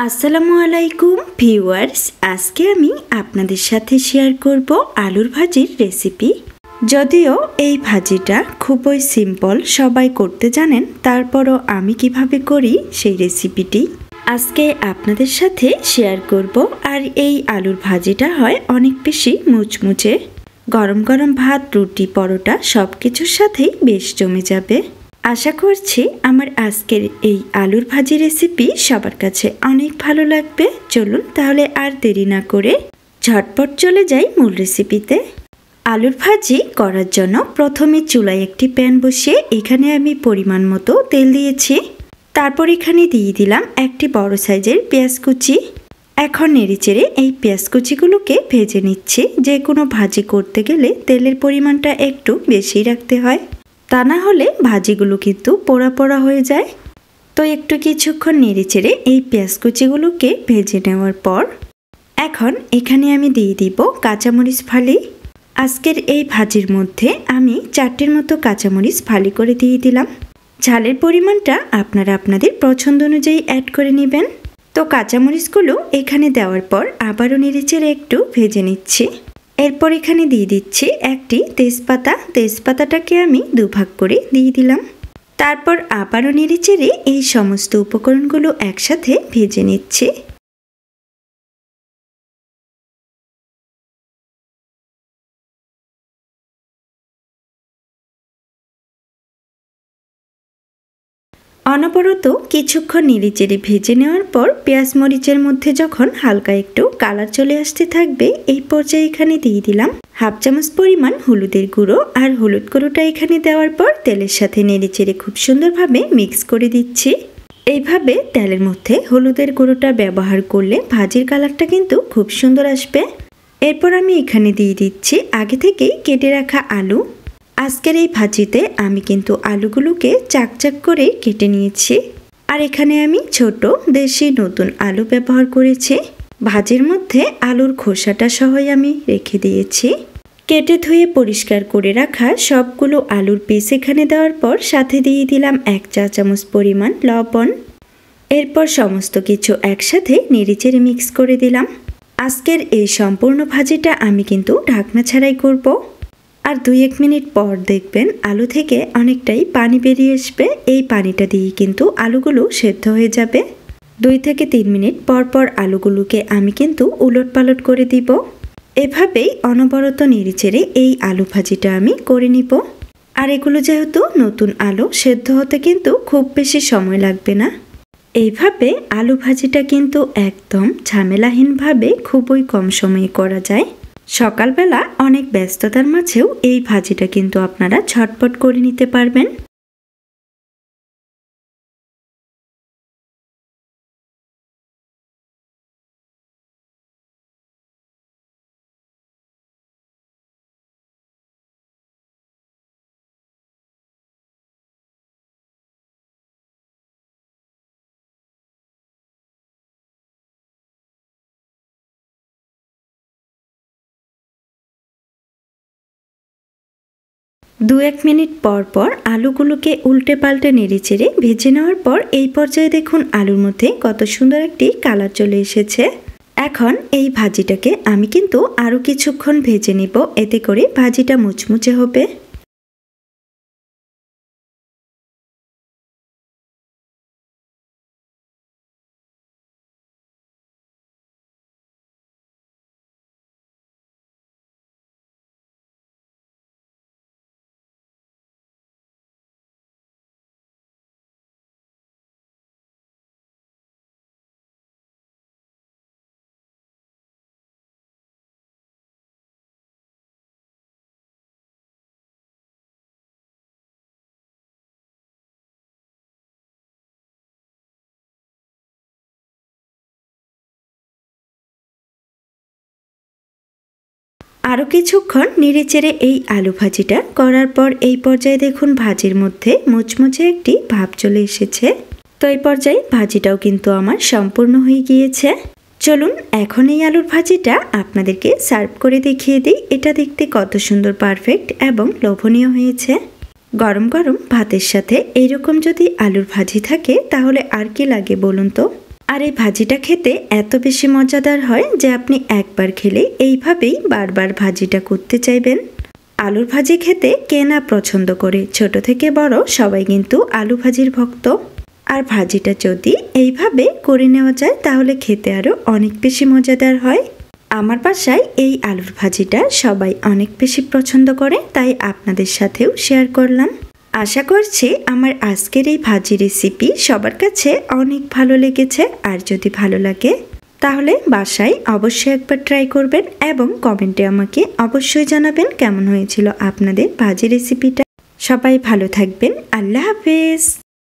আসসালামু আলাইকুম ভিউয়ার্স, আজকে আমি আপনাদের সাথে শেয়ার করব আলুর ভাজির রেসিপি। যদিও এই ভাজিটা খুবই সিম্পল, সবাই করতে জানেন, তারপরও আমি কিভাবে করি সেই রেসিপিটি আজকে আপনাদের সাথে শেয়ার করব। আর এই আলুর ভাজিটা হয় অনেক বেশি মুচমুচে, গরম গরম ভাত, রুটি, পরোটা সব কিছুর সাথেই বেশ জমে যাবে। আশা করছি আমার আজকের এই আলুর ভাজি রেসিপি সবার কাছে অনেক ভালো লাগবে। চলুন তাহলে আর দেরি না করে ঝটপট চলে যাই মূল রেসিপিতে। আলুর ভাজি করার জন্য প্রথমে চুলায় একটি প্যান বসিয়ে এখানে আমি পরিমাণ মতো তেল দিয়েছি। তারপর এখানে দিয়ে দিলাম একটি বড় সাইজের পেঁয়াজ কুচি। এখন নেড়েচেড়ে এই পেঁয়াজ কুচিগুলোকে ভেজে নিচ্ছি। যে কোনো ভাজি করতে গেলে তেলের পরিমাণটা একটু বেশি রাখতে হয়, তা না হলে ভাজিগুলো কিন্তু পোড়া পোড়া হয়ে যায়। তো একটু কিছুক্ষণ নেড়েচেড়ে এই পেঁয়াজ কুচিগুলোকে ভেজে নেওয়ার পর এখন এখানে আমি দিয়ে দিব কাঁচামরিচ ফালি। আজকের এই ভাজির মধ্যে আমি 4টির মতো কাঁচামরিচ ফালি করে দিয়ে দিলাম। ঝালের পরিমাণটা আপনারা আপনাদের পছন্দ অনুযায়ী অ্যাড করে নেবেন। তো কাঁচামরিচগুলো এখানে দেওয়ার পর আবারও নেড়েচেড়ে একটু ভেজে নিচ্ছি। এরপর এখানে দিয়ে দিচ্ছি একটি তেজপাতা। তেজপাতাটাকে আমি দুভাগ করে দিয়ে দিলাম। তারপর আবারও নেড়েচেড়ে এই সমস্ত উপকরণগুলো একসাথে ভেজে নিচ্ছি। অনবরত কিছুক্ষণ নেড়েচেড়ে ভেজে নেওয়ার পর পেঁয়াজ মরিচের মধ্যে যখন হালকা একটু কালার চলে আসতে থাকবে, এই পর্যায়ে এখানে দিয়ে দিলাম হাফ চামচ পরিমাণ হলুদের গুঁড়ো। আর হলুদ গুঁড়োটা এখানে দেওয়ার পর তেলের সাথে নেড়েচেড়ে খুব সুন্দরভাবে মিক্স করে দিচ্ছি। এইভাবে তেলের মধ্যে হলুদের গুঁড়োটা ব্যবহার করলে ভাজির কালারটা কিন্তু খুব সুন্দর আসবে। এরপর আমি এখানে দিয়ে দিচ্ছি আগে থেকেই কেটে রাখা আলু। আজকের এই ভাজিতে আমি কিন্তু আলুগুলোকে চাকচাক করে কেটে নিয়েছি। আর এখানে আমি ছোট দেশি নতুন আলু ব্যবহার করেছি। ভাজির মধ্যে আলুর খোসাটা সহই আমি রেখে দিয়েছি। কেটে ধুয়ে পরিষ্কার করে রাখা সবগুলো আলুর পিস এখানে দেওয়ার পর সাথে দিয়ে দিলাম 1 চা চামচ পরিমাণ লবণ। এরপর সমস্ত কিছু একসাথে নেড়েচেড়ে মিক্স করে দিলাম। আজকের এই সম্পূর্ণ ভাজিটা আমি কিন্তু ঢাকনা ছাড়াই করব। আর 2-1 মিনিট পর দেখবেন আলু থেকে অনেকটাই পানি বেরিয়ে আসবে। এই পানিটা দিয়ে কিন্তু আলুগুলো সেদ্ধ হয়ে যাবে। 2 থেকে 3 মিনিট পর পর আলুগুলোকে আমি কিন্তু উলট পালট করে দিব। এভাবেই অনবরত নেড়েচেড়ে এই আলু ভাজিটা আমি করে নিব। আর এগুলো যেহেতু নতুন আলু, সেদ্ধ হতে কিন্তু খুব বেশি সময় লাগবে না। এইভাবে আলু ভাজিটা কিন্তু একদম ঝামেলাহীনভাবে খুবই কম সময়ে করা যায়। সকালবেলা অনেক ব্যস্ততার মাঝেও এই ভাজিটা কিন্তু আপনারা ঝটপট করে নিতে পারবেন। দু এক মিনিট পর পর আলুগুলোকে উল্টে পাল্টে নেড়েচেড়ে ভেজে নেওয়ার পর এই পর্যায়ে দেখুন আলুর মধ্যে কত সুন্দর একটি কালার চলে এসেছে। এখন এই ভাজিটাকে আমি কিন্তু আরও কিছুক্ষণ ভেজে নিব, এতে করে ভাজিটা মুচমুচে হবে। আরও কিছুক্ষণ নেড়েচেড়ে এই আলু ভাজিটা করার পর এই পর্যায়ে দেখুন ভাজির মধ্যে মুচমুচে একটি ভাব চলে এসেছে। তো এই পর্যায়ে ভাজিটাও কিন্তু আমার সম্পূর্ণ হয়ে গিয়েছে। চলুন এখন এই আলুর ভাজিটা আপনাদেরকে সার্ভ করে দেখিয়ে দিই। এটা দেখতে কত সুন্দর, পারফেক্ট এবং লোভনীয় হয়েছে। গরম গরম ভাতের সাথে এইরকম যদি আলুর ভাজি থাকে তাহলে আর কি লাগে বলুন তো। আর এই ভাজিটা খেতে এত বেশি মজাদার হয় যে আপনি একবার খেলে এইভাবেই বারবার ভাজিটা করতে চাইবেন। আলুর ভাজি খেতে কে না পছন্দ করে, ছোট থেকে বড় সবাই কিন্তু আলু ভাজির ভক্ত। আর ভাজিটা যদি এইভাবে করে নেওয়া যায় তাহলে খেতে আরও অনেক বেশি মজাদার হয়। আমার বাসায় এই আলুর ভাজিটা সবাই অনেক বেশি পছন্দ করে, তাই আপনাদের সাথেও শেয়ার করলাম। আশা করছি আমার আজকের এই ভাজি রেসিপি সবার কাছে অনেক ভালো লেগেছে। আর যদি ভালো লাগে তাহলে বাসায় অবশ্যই একবার ট্রাই করবেন এবং কমেন্টে আমাকে অবশ্যই জানাবেন কেমন হয়েছিল আপনাদের ভাজি রেসিপিটা। সবাই ভালো থাকবেন। আল্লাহ হাফেজ।